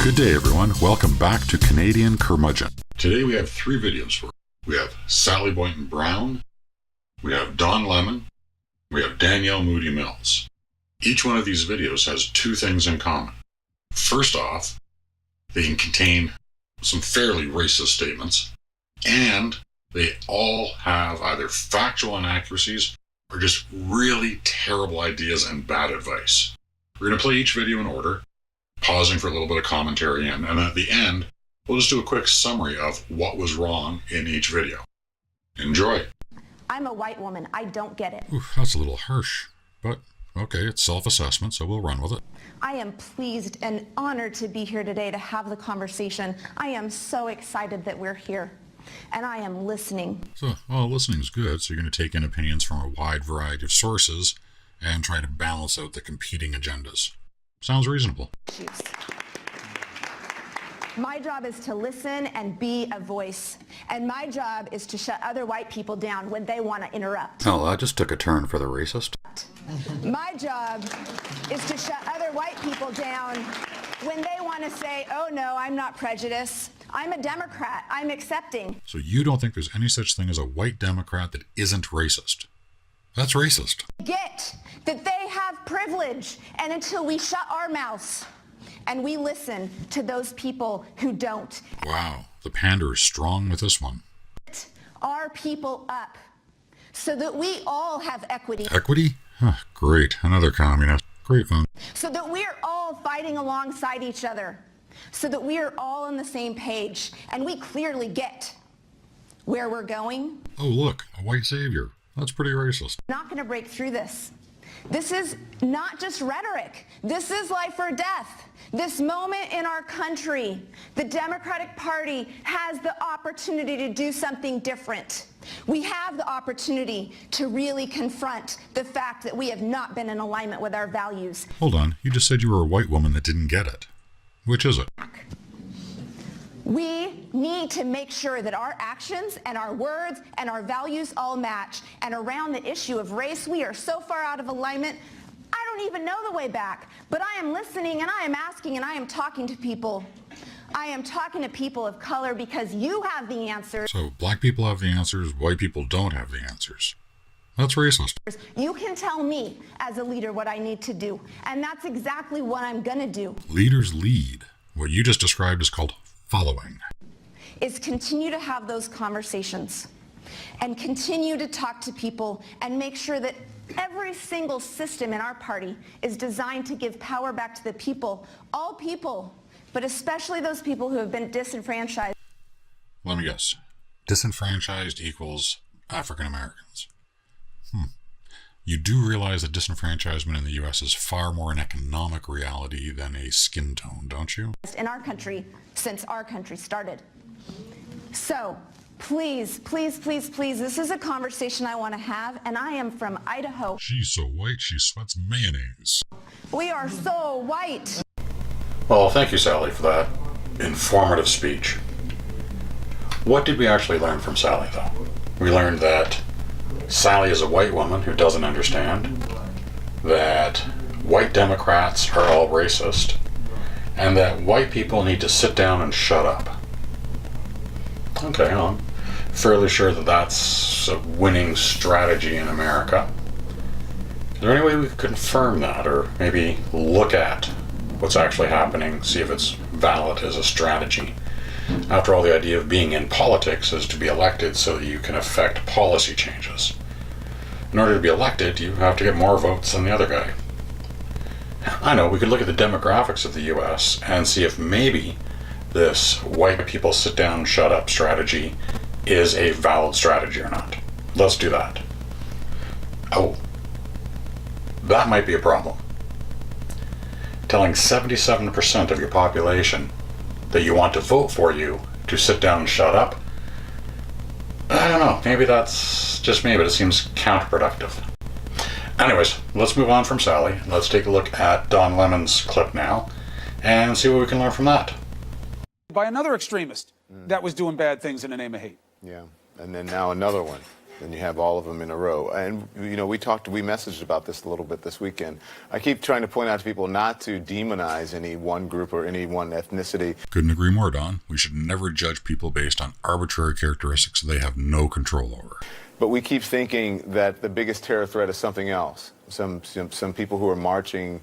Good day, everyone. Welcome back to Canadian Curmudgeon. Today we have 3 videos for you. We have Sally Boynton Brown, we have Don Lemon, we have Danielle Moody Mills. Each one of these videos has 2 things in common. First off, they can contain some fairly racist statements, and they all have either factual inaccuracies or just really terrible ideas and bad advice. We're going to play each video in order, pausing for a little bit of commentary and at the end, we'll just do a quick summary of what was wrong in each video. Enjoy. I'm a white woman. I don't get it. Oof, that's a little harsh, but okay, it's self-assessment, so we'll run with it. I am pleased and honored to be here today to have the conversation. I am so excited that we're here, and I am listening. So, well, listening's good, so you're going to take in opinions from a wide variety of sources and try to balance out the competing agendas. Sounds reasonable. My job is to listen and be a voice. And my job is to shut other white people down when they want to interrupt. Oh, that just took a turn for the racist. My job is to shut other white people down when they want to say, oh no, I'm not prejudiced. I'm a Democrat. I'm accepting. So you don't think there's any such thing as a white Democrat that isn't racist? That's racist. Get that they have privilege, and until we shut our mouths and we listen to those people who don't. Wow, the pander is strong with this one. Our people up so that we all have equity. Equity? Huh, great, another communist. Great one. So that we're all fighting alongside each other. So that we are all on the same page and we clearly get where we're going. Oh, look, a white savior. That's pretty racist. Not going to break through this. This is not just rhetoric. This is life or death. This moment in our country, the Democratic Party has the opportunity to do something different. We have the opportunity to really confront the fact that we have not been in alignment with our values. Hold on, you just said you were a white woman that didn't get it. Which is it? We need to make sure that our actions and our words and our values all match. And around the issue of race, we are so far out of alignment, I don't even know the way back. But I am listening and I am asking and I am talking to people. I am talking to people of color because you have the answers. So black people have the answers, white people don't have the answers. That's racist. You can tell me as a leader what I need to do. And that's exactly what I'm going to do. Leaders lead. What you just described is called following. Is continue to have those conversations and continue to talk to people and make sure that every single system in our party is designed to give power back to the people, all people, but especially those people who have been disenfranchised. Let me guess. Disenfranchised equals African Americans. You do realize that disenfranchisement in the U.S. is far more an economic reality than a skin tone, don't you? In our country, since our country started. So, please, please, please, please, this is a conversation I want to have, and I am from Idaho. She's so white, she sweats mayonnaise. We are so white. Well, thank you, Sally, for that informative speech. What did we actually learn from Sally, though? We learned that Sally is a white woman who doesn't understand, that white Democrats are all racist, and that white people need to sit down and shut up. Okay, I'm fairly sure that that's a winning strategy in America. Is there any way we could confirm that, or maybe look at what's actually happening, see if it's valid as a strategy? After all, the idea of being in politics is to be elected so that you can affect policy changes. In order to be elected, you have to get more votes than the other guy. I know, we could look at the demographics of the US and see if maybe this white people sit down and shut up strategy is a valid strategy or not. Let's do that. Oh, that might be a problem. Telling 77% of your population that you want to vote for you to sit down and shut up, I don't know, maybe that's just me, but it seems counterproductive. Anyways, let's move on from Sally. Let's take a look at Don Lemon's clip now and see what we can learn from that. By another extremist that was doing bad things in the name of hate. Yeah, and then now another one. and you have all of them in a row. And, we messaged about this a little bit this weekend. I keep trying to point out to people not to demonize any one group or any one ethnicity. Couldn't agree more, Don. We should never judge people based on arbitrary characteristics they have no control over. But we keep thinking that the biggest terror threat is something else. Some people who are marching,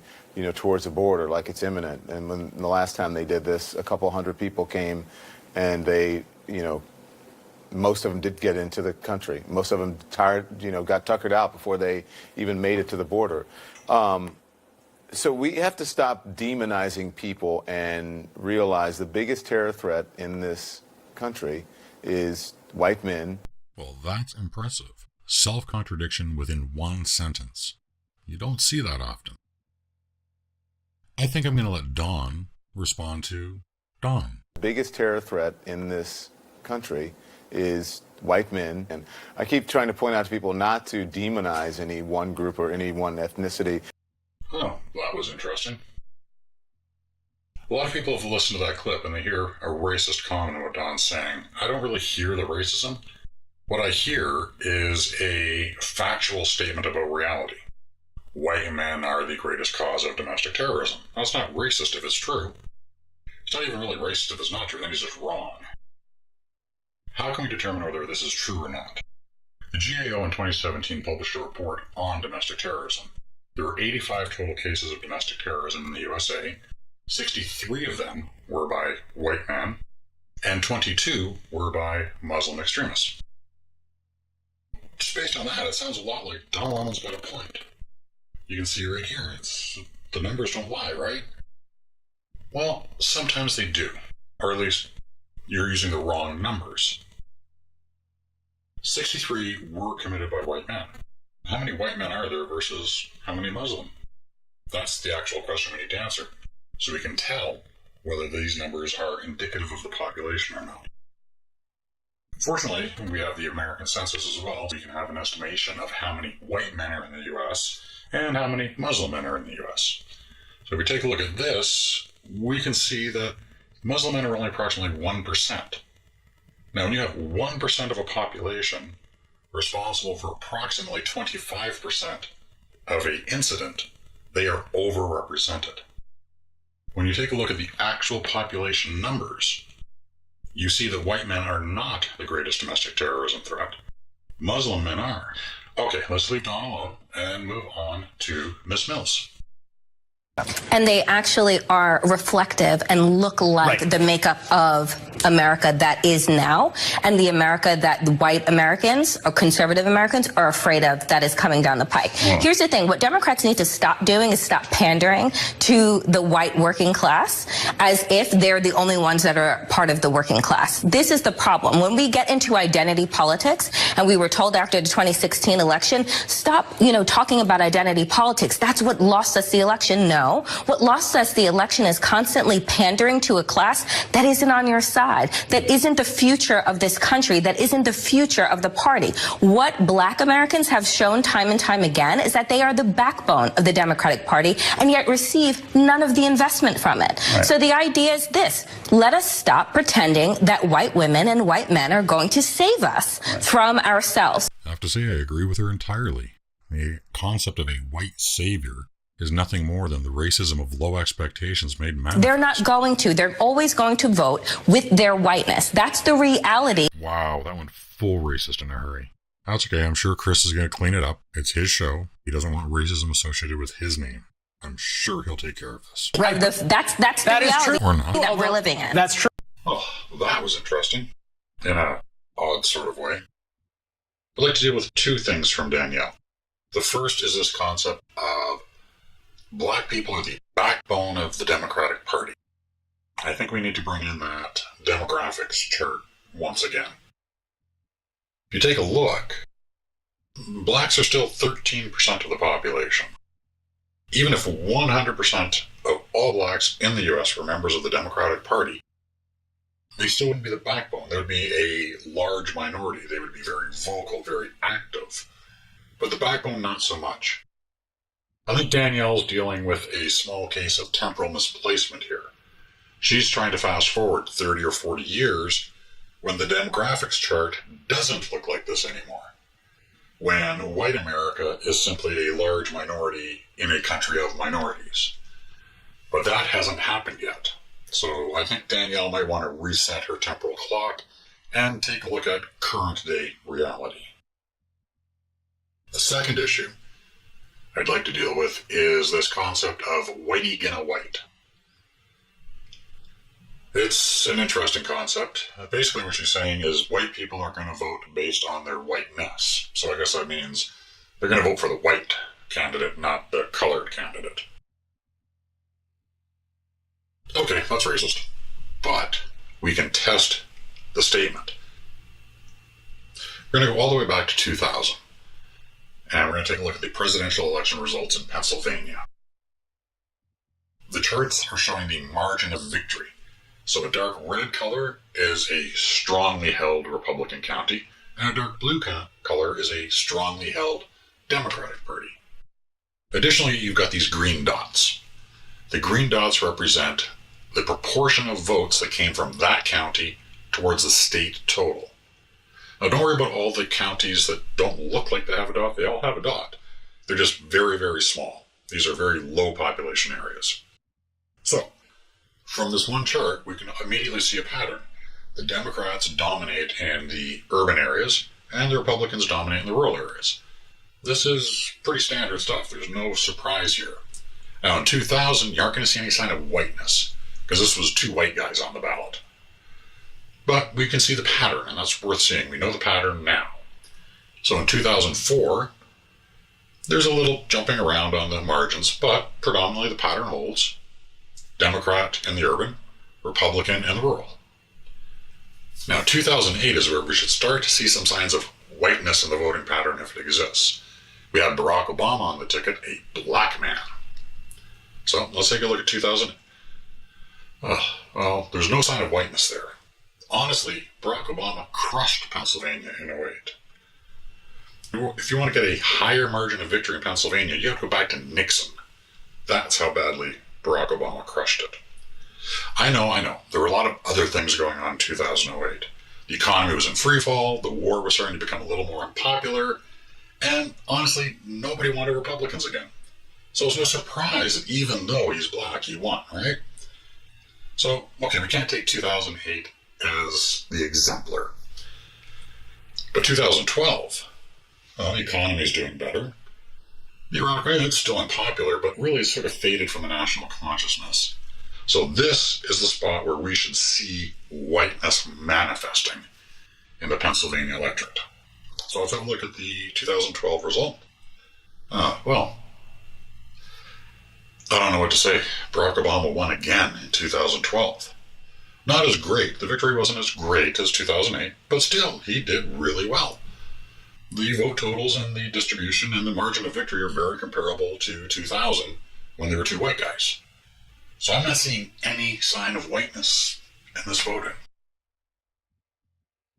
towards the border like it's imminent. And when the last time they did this, a couple hundred people came, and they, most of them did get into the country. Most of them got tuckered out before they even made it to the border. So we have to stop demonizing people and realize the biggest terror threat in this country is white men. Well, that's impressive. Self-contradiction within one sentence. You don't see that often. I think I'm going to let Dawn respond to Dawn. The biggest terror threat in this country is white men. And I keep trying to point out to people not to demonize any one group or any one ethnicity. Oh, that was interesting. A lot of people have listened to that clip and they hear a racist comment on what Don's saying. I don't really hear the racism. What I hear is a factual statement about reality. White men are the greatest cause of domestic terrorism. That's not racist if it's true. It's not even really racist if it's not true, then he's just wrong. How can we determine whether this is true or not? The GAO in 2017 published a report on domestic terrorism. There were 85 total cases of domestic terrorism in the USA. 63 of them were by white men, and 22 were by Muslim extremists. Just based on that, it sounds a lot like Don Lemon's got a point. You can see right here, the numbers don't lie, right? Well, sometimes they do. Or at least, you're using the wrong numbers. 63 were committed by white men. How many white men are there versus how many Muslim? That's the actual question we need to answer, so we can tell whether these numbers are indicative of the population or not. Fortunately, we have the American census as well, so we can have an estimation of how many white men are in the U.S. and how many Muslim men are in the U.S. So if we take a look at this, we can see that Muslim men are only approximately 1%. Now, when you have 1% of a population responsible for approximately 25% of an incident, they are overrepresented. When you take a look at the actual population numbers, you see that white men are not the greatest domestic terrorism threat. Muslim men are. Okay, let's leave Dawn alone and move on to Miss Mills. And they actually are reflective and look like the makeup of America that is now, and the America that white Americans or conservative Americans are afraid of that is coming down the pike. Here's the thing. What Democrats need to stop doing is stop pandering to the white working class as if they're the only ones that are part of the working class. This is the problem. When we get into identity politics, and we were told after the 2016 election, stop, talking about identity politics. That's what lost us the election. No. What lost us the election is constantly pandering to a class that isn't on your side, that isn't the future of this country, that isn't the future of the party. What Black Americans have shown time and time again is that they are the backbone of the Democratic Party and yet receive none of the investment from it. Right. So the idea is this: let us stop pretending that white women and white men are going to save us from ourselves. I have to say I agree with her entirely. The concept of a white savior is nothing more than the racism of low expectations made manifest. They're not going to. They're always going to vote with their whiteness. That's the reality. Wow, that went full racist in a hurry. That's okay. I'm sure Chris is going to clean it up. It's his show. He doesn't want racism associated with his name. I'm sure he'll take care of this. Right. That's the reality or not. that we're living in. That's true. Oh, that was interesting. In an odd sort of way. I'd like to deal with two things from Danielle. The first is this concept of Black people are the backbone of the Democratic Party. I think we need to bring in that demographics chart once again. If you take a look, blacks are still 13% of the population. Even if 100% of all blacks in the U.S. were members of the Democratic Party, they still wouldn't be the backbone. There would be a large minority. They would be very vocal, very active. But the backbone, not so much. I think Danielle's dealing with a small case of temporal misplacement here. She's trying to fast forward 30 or 40 years when the demographics chart doesn't look like this anymore. when white America is simply a large minority in a country of minorities. But that hasn't happened yet. So I think Danielle might want to reset her temporal clock and take a look at current day reality. The second issue I'd like to deal with is this concept of whitey gonna white. It's an interesting concept. Basically what she's saying is white people are going to vote based on their whiteness. So I guess that means they're going to vote for the white candidate, not the colored candidate. Okay, that's racist. But we can test the statement. We're going to go all the way back to 2000. And we're going to take a look at the presidential election results in Pennsylvania. The charts are showing the margin of victory. So a dark red color is a strongly held Republican county, and a dark blue color is a strongly held Democratic Party. Additionally, you've got these green dots. The green dots represent the proportion of votes that came from that county towards the state total. Now, don't worry about all the counties that don't look like they have a dot. They all have a dot. They're just very, very small. These are very low population areas. So, from this one chart, we can immediately see a pattern. The Democrats dominate in the urban areas, and the Republicans dominate in the rural areas. This is pretty standard stuff. There's no surprise here. Now, in 2000, you aren't going to see any sign of whiteness, because this was two white guys on the ballot. But we can see the pattern, and that's worth seeing. We know the pattern now. So in 2004, there's a little jumping around on the margins, but predominantly the pattern holds. Democrat in the urban, Republican in the rural. Now, 2008 is where we should start to see some signs of whiteness in the voting pattern if it exists. We had Barack Obama on the ticket, a black man. So let's take a look at 2000. Well, there's no sign of whiteness there. Honestly, Barack Obama crushed Pennsylvania in 2008. If you want to get a higher margin of victory in Pennsylvania, you have to go back to Nixon. That's how badly Barack Obama crushed it. I know. There were a lot of other things going on in 2008. The economy was in free fall, the war was starting to become a little more unpopular, and honestly, nobody wanted Republicans again. So it's no surprise that even though he's black, he won, right? So, okay, we can't take 2008 as the exemplar. But 2012, the economy is doing better. The Iraq War, it's still unpopular, but really sort of faded from the national consciousness. So this is the spot where we should see whiteness manifesting in the Pennsylvania electorate. So let's have a look at the 2012 result. Well, I don't know what to say. Barack Obama won again in 2012. Not as great. The victory wasn't as great as 2008, but still, he did really well. The vote totals and the distribution and the margin of victory are very comparable to 2000 when there were two white guys. So I'm not seeing any sign of whiteness in this voting.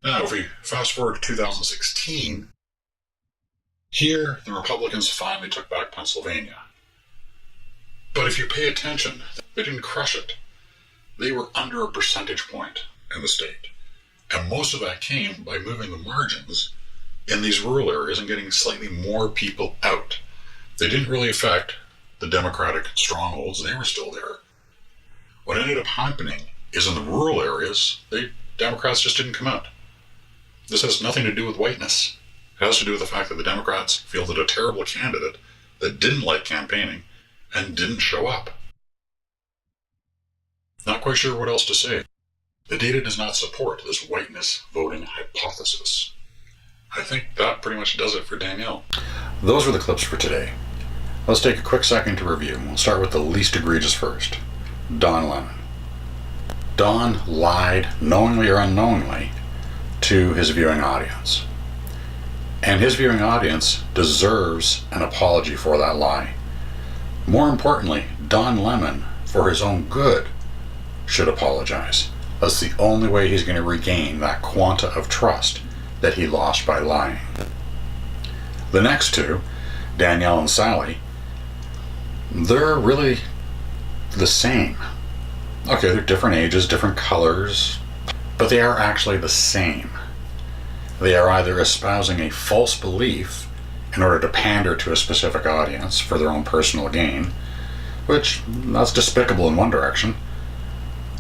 Now, if we fast forward to 2016, here the Republicans finally took back Pennsylvania. But if you pay attention, they didn't crush it. They were under a percentage point in the state. And most of that came by moving the margins in these rural areas and getting slightly more people out. They didn't really affect the Democratic strongholds. They were still there. What ended up happening is in the rural areas, Democrats just didn't come out. This has nothing to do with whiteness. It has to do with the fact that the Democrats fielded a terrible candidate that didn't like campaigning and didn't show up. Not quite sure what else to say. The data does not support this whiteness voting hypothesis. I think that pretty much does it for Danielle. Those were the clips for today. Let's take a quick second to review. We'll start with the least egregious first. Don Lemon. Don lied, knowingly or unknowingly, to his viewing audience. And his viewing audience deserves an apology for that lie. More importantly, Don Lemon, for his own good, should apologize. That's the only way he's going to regain that quanta of trust that he lost by lying. The next two, Danielle and Sally, they're really the same. Okay, they're different ages, different colors, but they are actually the same. They are either espousing a false belief in order to pander to a specific audience for their own personal gain, which that's despicable in one direction,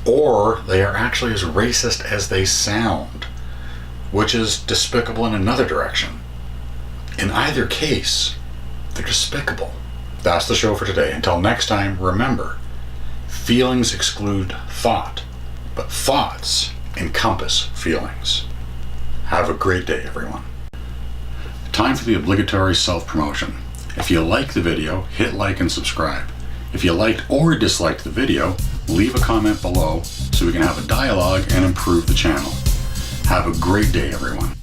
or they are actually as racist as they sound, which is despicable in another direction. In either case, they're despicable. That's the show for today. Until next time, remember, feelings exclude thought, but thoughts encompass feelings. Have a great day, everyone. Time for the obligatory self-promotion. If you like the video, hit like and subscribe. If you liked or disliked the video, leave a comment below so we can have a dialogue and improve the channel. Have a great day, everyone.